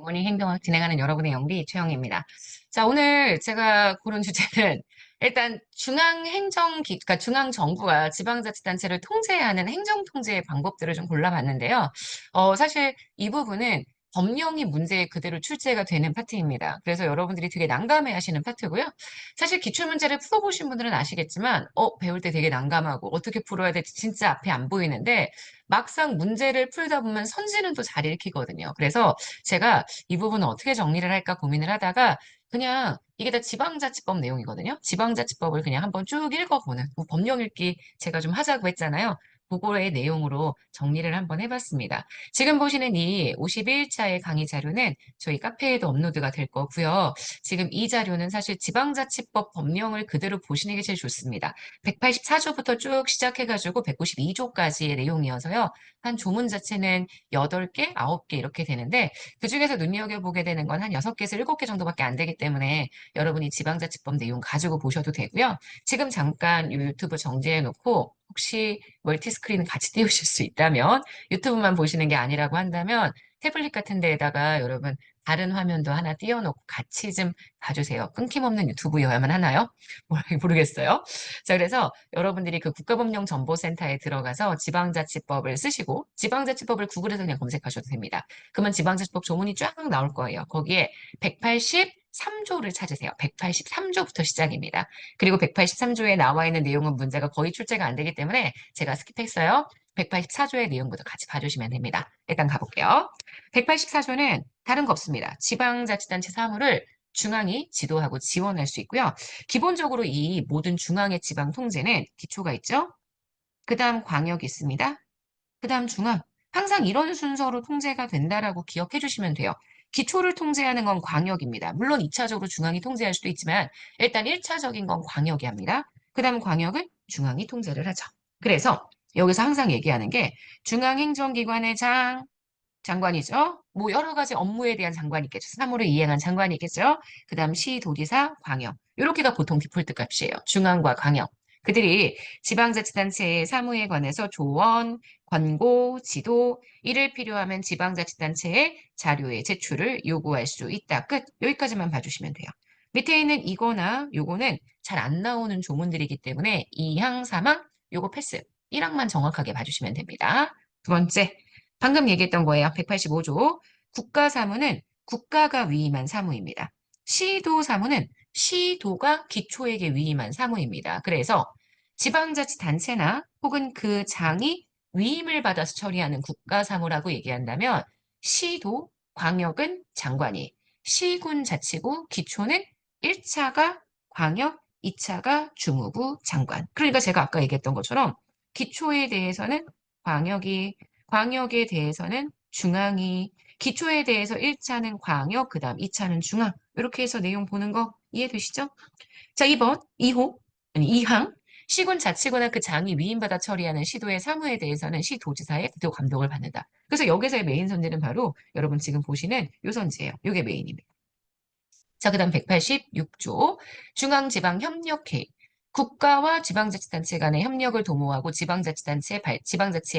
모닝 행동학 진행하는 여러분의 영리 최영입니다. 자, 오늘 제가 고른 주제는 일단 그러니까 중앙정부가 지방자치단체를 통제하는 행정통제의 방법들을 좀 골라봤는데요. 사실 이 부분은 법령이 문제에 그대로 출제가 되는 파트입니다. 그래서 여러분들이 되게 난감해 하시는 파트고요. 사실 기출문제를 풀어보신 분들은 아시겠지만, 배울 때 되게 난감하고 어떻게 풀어야 될지 진짜 앞에 안 보이는데, 막상 문제를 풀다 보면 선지는 또 잘 읽히거든요. 그래서 제가 이 부분은 어떻게 정리를 할까 고민을 하다가 그냥 이게 다 지방자치법 내용이거든요. 지방자치법을 그냥 한번 쭉 읽어보는 뭐 법령 읽기 제가 좀 하자고 했잖아요. 그거의 내용으로 정리를 한번 해봤습니다. 지금 보시는 이 51차의 강의 자료는 저희 카페에도 업로드가 될 거고요. 지금 이 자료는 사실 지방자치법 법령을 그대로 보시는 게 제일 좋습니다. 184조부터 쭉 시작해가지고 192조까지의 내용이어서요. 한 조문 자체는 8개, 9개 이렇게 되는데 그중에서 눈여겨보게 되는 건 한 6개에서 7개 정도밖에 안 되기 때문에 여러분이 지방자치법 내용 가지고 보셔도 되고요. 지금 잠깐 이 유튜브 정지해놓고 혹시 멀티스크린 같이 띄우실 수 있다면 유튜브만 보시는 게 아니라고 한다면 태블릿 같은 데에다가 여러분 다른 화면도 하나 띄워놓고 같이 좀 봐주세요. 끊김없는 유튜브여야만 하나요? 모르겠어요. 자, 그래서 여러분들이 그 국가법령정보센터에 들어가서 지방자치법을 쓰시고 지방자치법을 구글에서 그냥 검색하셔도 됩니다. 그러면 지방자치법 조문이 쫙 나올 거예요. 거기에 183조를 찾으세요. 183조부터 시작입니다. 그리고 183조에 나와 있는 내용은 문제가 거의 출제가 안 되기 때문에 제가 스킵했어요. 184조의 내용부터 같이 봐주시면 됩니다. 일단 가볼게요. 184조는 다른 거 없습니다. 지방자치단체 사무를 중앙이 지도하고 지원할 수 있고요. 기본적으로 이 모든 중앙의 지방 통제는 기초가 있죠. 그 다음 광역이 있습니다. 그 다음 중앙. 항상 이런 순서로 통제가 된다라고 기억해 주시면 돼요. 기초를 통제하는 건 광역입니다. 물론 2차적으로 중앙이 통제할 수도 있지만 일단 1차적인 건 광역이 합니다. 그 다음 광역은 중앙이 통제를 하죠. 그래서 여기서 항상 얘기하는 게 중앙행정기관의 장관이죠. 뭐 여러 가지 업무에 대한 장관이 있겠죠. 사무를 이행한 장관이 있겠죠. 그 다음 시, 도지사, 광역. 이렇게가 보통 디폴트 값이에요. 중앙과 광역. 그들이 지방자치단체의 사무에 관해서 조언, 권고, 지도, 이를 필요하면 지방자치단체에 자료의 제출을 요구할 수 있다. 끝. 여기까지만 봐주시면 돼요. 밑에 있는 이거나 요거는 잘 안 나오는 조문들이기 때문에 2항, 3항, 요거 패스. 1항만 정확하게 봐주시면 됩니다. 두 번째, 방금 얘기했던 거예요. 185조. 국가사무는 국가가 위임한 사무입니다. 시도사무는 시도가 기초에게 위임한 사무입니다. 그래서 지방자치단체나 혹은 그 장이 위임을 받아서 처리하는 국가사무라고 얘기한다면 시도, 광역은 장관이, 시군자치구, 기초는 1차가 광역, 2차가 중후부 장관. 그러니까 제가 아까 얘기했던 것처럼 기초에 대해서는 광역이, 광역에 대해서는 중앙이, 기초에 대해서 1차는 광역, 그 다음 2차는 중앙. 이렇게 해서 내용 보는 거 이해되시죠? 자, 2번, 2호, 아니 2항. 시군 자치구나 그 장이 위임받아 처리하는 시도의 사무에 대해서는 시도지사의 구도 감독을 받는다. 그래서 여기서의 메인 선지는 바로 여러분 지금 보시는 요 선지예요. 요게 메인입니다. 자, 그 다음 186조 중앙지방협력회의. 국가와 지방자치단체 간의 협력을 도모하고 지방자치의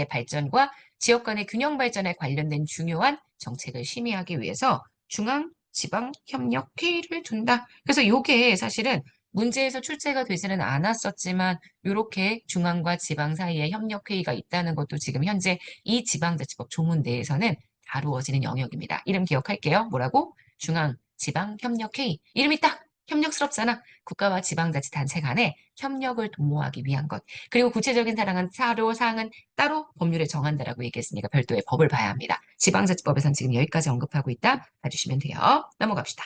발전과 지역 간의 균형 발전에 관련된 중요한 정책을 심의하기 위해서 중앙지방협력회의를 둔다. 그래서 이게 사실은 문제에서 출제가 되지는 않았었지만 이렇게 중앙과 지방 사이에 협력회의가 있다는 것도 지금 현재 이 지방자치법 조문 내에서는 다루어지는 영역입니다. 이름 기억할게요. 뭐라고? 중앙지방협력회의. 이름이 딱 협력스럽잖아. 국가와 지방자치단체 간의 협력을 도모하기 위한 것. 그리고 구체적인 사항은 따로 법률에 정한다라고 얘기했으니까 별도의 법을 봐야 합니다. 지방자치법에선 지금 여기까지 언급하고 있다. 봐주시면 돼요. 넘어갑시다.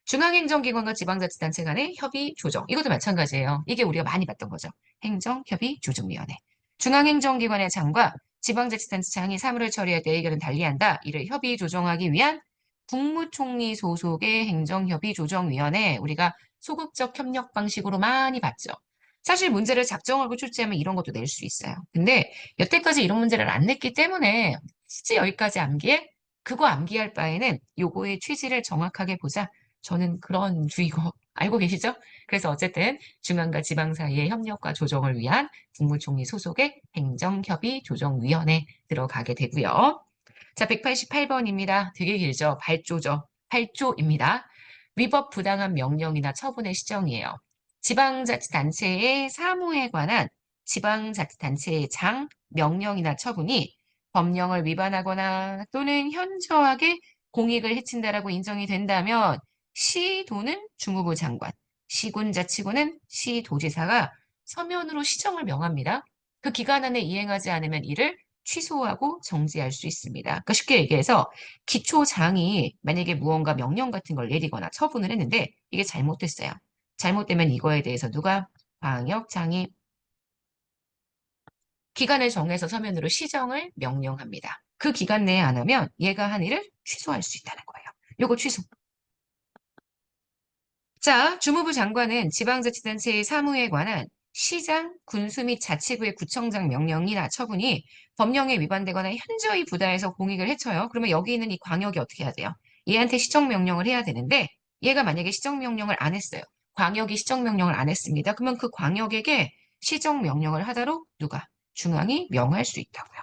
중앙행정기관과 지방자치단체 간의 협의 조정. 이것도 마찬가지예요. 이게 우리가 많이 봤던 거죠. 행정협의조정위원회. 중앙행정기관의 장과 지방자치단체 장이 사무를 처리할 때 의견은 달리한다. 이를 협의 조정하기 위한 국무총리 소속의 행정협의조정위원회. 우리가 소극적 협력 방식으로 많이 봤죠. 사실 문제를 작정하고 출제하면 이런 것도 낼 수 있어요. 근데 여태까지 이런 문제를 안 냈기 때문에 굳이 여기까지 암기해? 그거 암기할 바에는 요거의 취지를 정확하게 보자. 저는 그런 주의고 알고 계시죠? 그래서 어쨌든 중앙과 지방 사이의 협력과 조정을 위한 국무총리 소속의 행정협의조정위원회 들어가게 되고요. 자, 188번입니다. 되게 길죠? 8조죠. 8조입니다. 위법 부당한 명령이나 처분의 시정이에요. 지방자치단체의 사무에 관한 지방자치단체의 장, 명령이나 처분이 법령을 위반하거나 또는 현저하게 공익을 해친다라고 인정이 된다면 시도는 주무부 장관, 시군자치구는 시도지사가 서면으로 시정을 명합니다. 그 기간 안에 이행하지 않으면 이를 취소하고 정지할 수 있습니다. 그러니까 쉽게 얘기해서 기초장이 만약에 무언가 명령 같은 걸 내리거나 처분을 했는데 이게 잘못됐어요. 잘못되면 이거에 대해서 누가 광역장이 기간을 정해서 서면으로 시정을 명령합니다. 그 기간 내에 안 하면 얘가 한 일을 취소할 수 있다는 거예요. 요거 취소. 자, 주무부 장관은 지방자치단체의 사무에 관한 시장, 군수 및 자치구의 구청장 명령이나 처분이 법령에 위반되거나 현저히 부다해서 공익을 해쳐요. 그러면 여기 있는 이 광역이 어떻게 해야 돼요? 얘한테 시정명령을 해야 되는데 얘가 만약에 시정명령을 안 했어요. 광역이 시정명령을 안 했습니다. 그러면 그 광역에게 시정명령을 하도록 누가? 중앙이 명할 수 있다고요.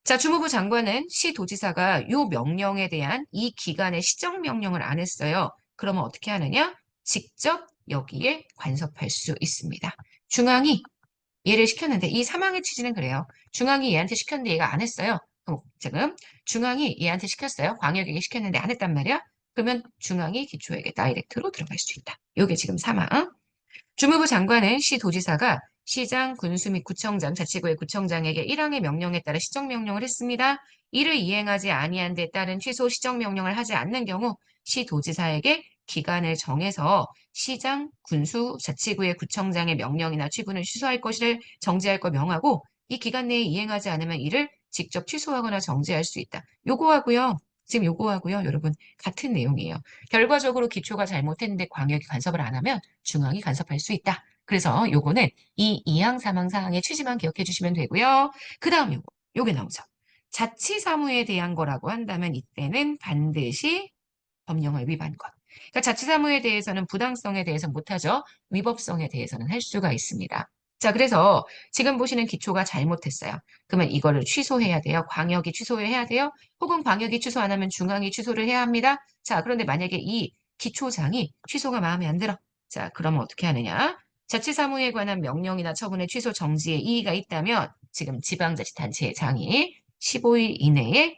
자, 주무부 장관은 시도지사가 요 명령에 대한 이 기간의 시정명령을 안 했어요. 그러면 어떻게 하느냐? 직접 여기에 간섭할 수 있습니다. 중앙이 얘를 시켰는데 이 사망의 취지는 그래요. 중앙이 얘한테 시켰는데 얘가 안 했어요. 그럼 지금 중앙이 얘한테 시켰어요. 광역에게 시켰는데 안 했단 말이야. 그러면 중앙이 기초에게 다이렉트로 들어갈 수 있다. 요게 지금 사망. 주무부 장관은 시도지사가 시장, 군수 및 구청장, 자치구의 구청장에게 1항의 명령에 따라 시정명령을 했습니다. 이를 이행하지 아니한 데 따른 취소 시정명령을 하지 않는 경우 시도지사에게 기간을 정해서 시장, 군수, 자치구의 구청장의 명령이나 취분을 취소할 것을 정지할 것 명하고 이 기간 내에 이행하지 않으면 이를 직접 취소하거나 정지할 수 있다. 요거하고요. 지금 요거하고요. 여러분 같은 내용이에요. 결과적으로 기초가 잘못했는데 광역이 간섭을 안 하면 중앙이 간섭할 수 있다. 그래서 요거는 이 이항 사망 사항의 취지만 기억해 주시면 되고요. 그 다음 요게 나오죠. 자치사무에 대한 거라고 한다면 이때는 반드시 법령을 위반권. 그러니까 자치사무에 대해서는 부당성에 대해서 못하죠. 위법성에 대해서는 할 수가 있습니다. 자, 그래서 지금 보시는 기초가 잘못했어요. 그러면 이거를 취소해야 돼요. 광역이 취소해야 돼요. 혹은 광역이 취소 안 하면 중앙이 취소를 해야 합니다. 자, 그런데 만약에 이 기초장이 취소가 마음에 안 들어. 자, 그러면 어떻게 하느냐? 자치사무에 관한 명령이나 처분의 취소 정지에 이의가 있다면 지금 지방자치단체의 장이 15일 이내에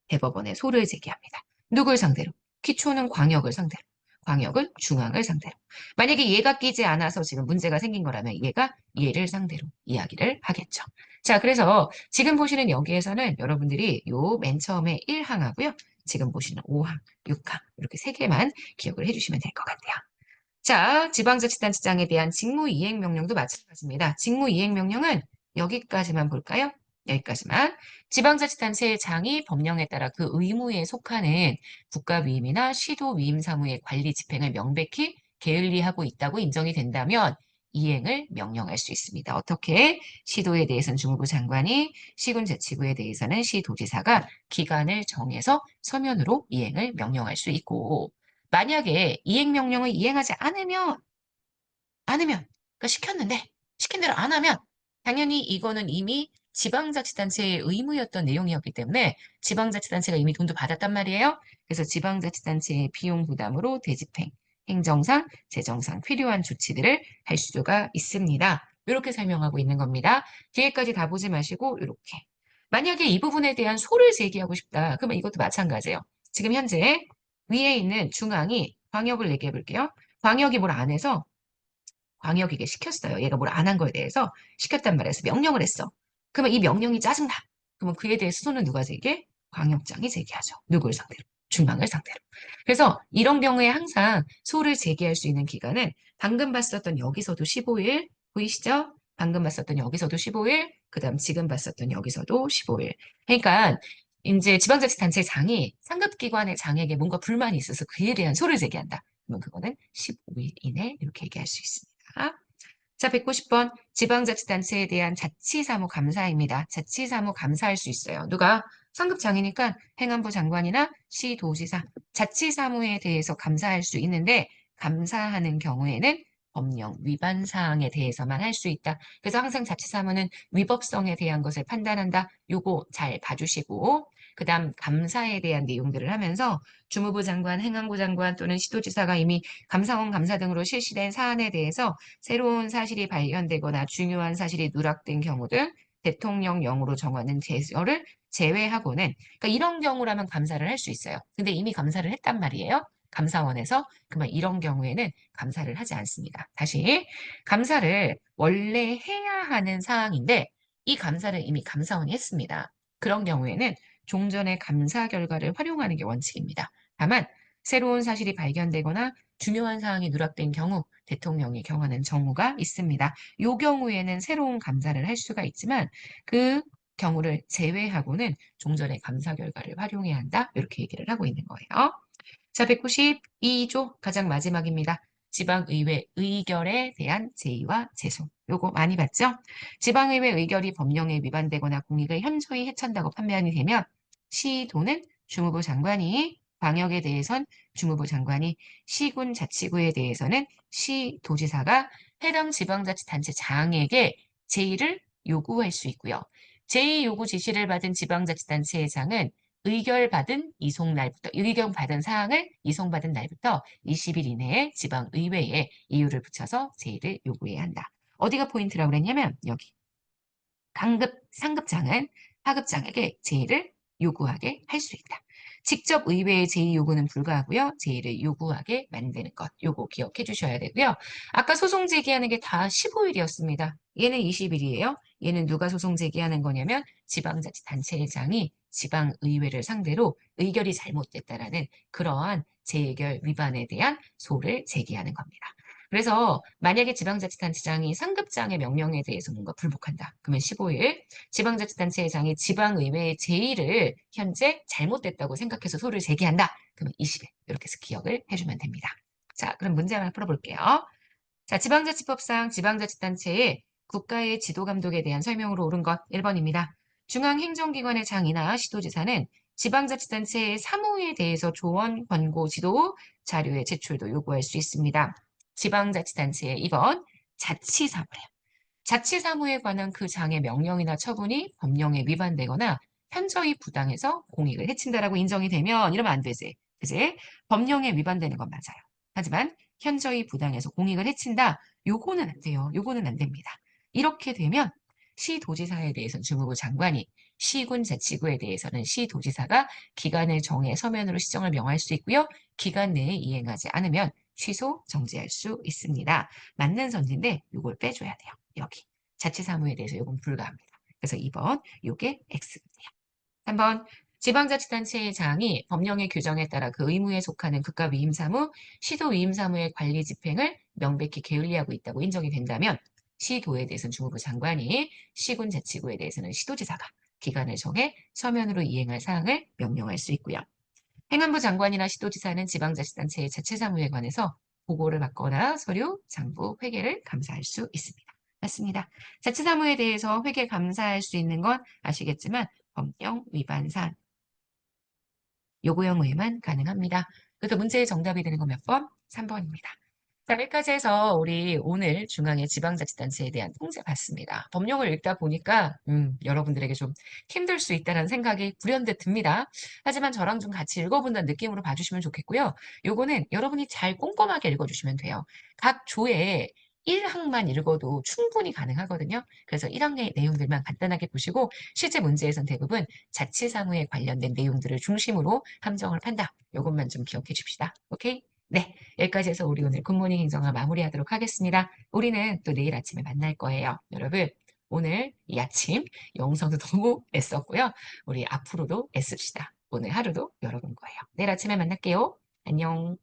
대법원에 소를 제기합니다. 누굴 상대로? 기초는 광역을 상대로. 광역은 중앙을 상대로. 만약에 얘가 끼지 않아서 지금 문제가 생긴 거라면 얘가 얘를 상대로 이야기를 하겠죠. 자, 그래서 지금 보시는 여기에서는 여러분들이 요 맨 처음에 1항하고요. 지금 보시는 5항, 6항 이렇게 세 개만 기억을 해주시면 될 것 같아요. 자, 지방자치단체장에 대한 직무이행명령도 마찬가지입니다. 직무이행명령은 여기까지만 볼까요? 여기까지만. 지방자치단체의 장이 법령에 따라 그 의무에 속하는 국가위임이나 시도위임 사무의 관리 집행을 명백히 게을리하고 있다고 인정이 된다면 이행을 명령할 수 있습니다. 어떻게? 시도에 대해서는 주무부 장관이, 시군자치구에 대해서는 시도지사가 기간을 정해서 서면으로 이행을 명령할 수 있고 만약에 이행명령을 이행하지 않으면, 그러니까 시켰는데, 시킨 대로 안 하면, 당연히 이거는 이미 지방자치단체의 의무였던 내용이었기 때문에 지방자치단체가 이미 돈도 받았단 말이에요. 그래서 지방자치단체의 비용 부담으로 대집행, 행정상, 재정상 필요한 조치들을 할 수가 있습니다. 이렇게 설명하고 있는 겁니다. 뒤에까지 다 보지 마시고 이렇게. 만약에 이 부분에 대한 소를 제기하고 싶다. 그러면 이것도 마찬가지예요. 지금 현재 위에 있는 중앙이 광역을 얘기해 볼게요. 광역이 뭘 안 해서 광역에게 시켰어요. 얘가 뭘 안 한 거에 대해서 시켰단 말이에요. 그래서 명령을 했어. 그러면 이 명령이 짜증나. 그러면 그에 대해서 소는 누가 제기해? 광역장이 제기하죠. 누굴 상대로? 중앙을 상대로. 그래서 이런 경우에 항상 소를 제기할 수 있는 기간은 방금 봤었던 여기서도 15일 보이시죠? 방금 봤었던 여기서도 15일, 그다음 지금 봤었던 여기서도 15일. 그러니까 이제 지방자치단체장이 상급기관의 장에게 뭔가 불만이 있어서 그에 대한 소를 제기한다. 그러면 그거는 15일 이내 이렇게 얘기할 수 있습니다. 자, 190번 지방자치단체에 대한 자치사무 감사입니다. 자치사무 감사할 수 있어요. 누가? 상급장이니까 행안부 장관이나 시도지사 자치사무에 대해서 감사할 수 있는데 감사하는 경우에는 법령 위반 사항에 대해서만 할 수 있다. 그래서 항상 자칫사무는 위법성에 대한 것을 판단한다. 요거 잘 봐주시고 그다음 감사에 대한 내용들을 하면서 주무부 장관, 행안부 장관 또는 시도지사가 이미 감사원 감사 등으로 실시된 사안에 대해서 새로운 사실이 발견되거나 중요한 사실이 누락된 경우 등 대통령령으로 정하는 제서를 제외하고는 그러니까 이런 경우라면 감사를 할 수 있어요. 근데 이미 감사를 했단 말이에요. 감사원에서 그러면 이런 경우에는 감사를 하지 않습니다. 다시 감사를 원래 해야 하는 사항인데 이 감사를 이미 감사원이 했습니다. 그런 경우에는 종전의 감사 결과를 활용하는 게 원칙입니다. 다만 새로운 사실이 발견되거나 중요한 사항이 누락된 경우 대통령이 경하는 정우가 있습니다. 이 경우에는 새로운 감사를 할 수가 있지만 그 경우를 제외하고는 종전의 감사 결과를 활용해야 한다. 이렇게 얘기를 하고 있는 거예요. 자, 192조 가장 마지막입니다. 지방의회 의결에 대한 제의와 제소. 요거 많이 봤죠? 지방의회 의결이 법령에 위반되거나 공익을 현저히 해찬다고 판단이 되면 시도는 주무부 장관이, 방역에 대해선 주무부 장관이, 시군 자치구에 대해서는 시도지사가 해당 지방자치단체장에게 제의를 요구할 수 있고요. 제의 요구 지시를 받은 지방자치단체장은 의결받은 사항을 이송받은 날부터 20일 이내에 지방의회에 이유를 붙여서 제의를 요구해야 한다. 어디가 포인트라고 그랬냐면 여기 상급장은 하급장에게 제의를 요구하게 할 수 있다. 직접 의회의 제의 요구는 불가하고요. 제의를 요구하게 만드는 것. 요거 기억해 주셔야 되고요. 아까 소송 제기하는 게 다 15일이었습니다. 얘는 20일이에요. 얘는 누가 소송 제기하는 거냐면 지방자치단체장이 지방의회를 상대로 의결이 잘못됐다라는 그러한 재의결 위반에 대한 소를 제기하는 겁니다. 그래서 만약에 지방자치단체장이 상급장의 명령에 대해서 뭔가 불복한다. 그러면 15일 지방자치단체장이 지방의회의 제의를 현재 잘못됐다고 생각해서 소를 제기한다. 그러면 20일 이렇게 해서 기억을 해주면 됩니다. 자, 그럼 문제 하나 풀어볼게요. 자, 지방자치법상 지방자치단체의 국가의 지도감독에 대한 설명으로 옳은 것 1번입니다. 중앙행정기관의 장이나 시도지사는 지방자치단체의 사무에 대해서 조언, 권고, 지도 자료의 제출도 요구할 수 있습니다. 지방자치단체의 이건 자치사무래요. 자치사무에 관한 그 장의 명령이나 처분이 법령에 위반되거나 현저히 부당해서 공익을 해친다라고 인정이 되면 이러면 안 되지. 그지? 법령에 위반되는 건 맞아요. 하지만 현저히 부당해서 공익을 해친다. 요거는 안 돼요. 요거는 안 됩니다. 이렇게 되면 시도지사에 대해서는 주무부 장관이, 시군 자치구에 대해서는 시도지사가 기간을 정해 서면으로 시정을 명할 수 있고요. 기간 내에 이행하지 않으면 취소, 정지할 수 있습니다. 맞는 선지인데 이걸 빼줘야 돼요. 여기. 자치사무에 대해서 이건 불가합니다. 그래서 2번, 요게 X입니다. 3번, 지방자치단체의 장이 법령의 규정에 따라 그 의무에 속하는 국가 위임사무, 시도 위임사무의 관리 집행을 명백히 게을리하고 있다고 인정이 된다면 시도에 대해서는 주무부 장관이, 시군 자치구에 대해서는 시도지사가 기간을 정해 서면으로 이행할 사항을 명령할 수 있고요. 행안부 장관이나 시도지사는 지방자치단체의 자체사무에 관해서 보고를 받거나 서류, 장부, 회계를 감사할 수 있습니다. 맞습니다. 자치사무에 대해서 회계 감사할 수 있는 건 아시겠지만 법령 위반 사안, 요구형 의회만 가능합니다. 그래서 문제의 정답이 되는 건 몇 번? 3번입니다. 자, 여기까지 해서 우리 오늘 중앙의 지방자치단체에 대한 통제 봤습니다. 법령을 읽다 보니까 여러분들에게 좀 힘들 수 있다는 생각이 불현듯 듭니다. 하지만 저랑 좀 같이 읽어본다는 느낌으로 봐주시면 좋겠고요. 요거는 여러분이 잘 꼼꼼하게 읽어주시면 돼요. 각 조에 1항만 읽어도 충분히 가능하거든요. 그래서 1항의 내용들만 간단하게 보시고 실제 문제에선 대부분 자치사무에 관련된 내용들을 중심으로 함정을 판다. 요것만 좀 기억해 줍시다. 오케이? 네, 여기까지 해서 우리 오늘 굿모닝 행정을 마무리하도록 하겠습니다. 우리는 또 내일 아침에 만날 거예요. 여러분, 오늘 이 아침 영상도 너무 애썼고요. 우리 앞으로도 애씁시다. 오늘 하루도 여러분 거예요. 내일 아침에 만날게요. 안녕.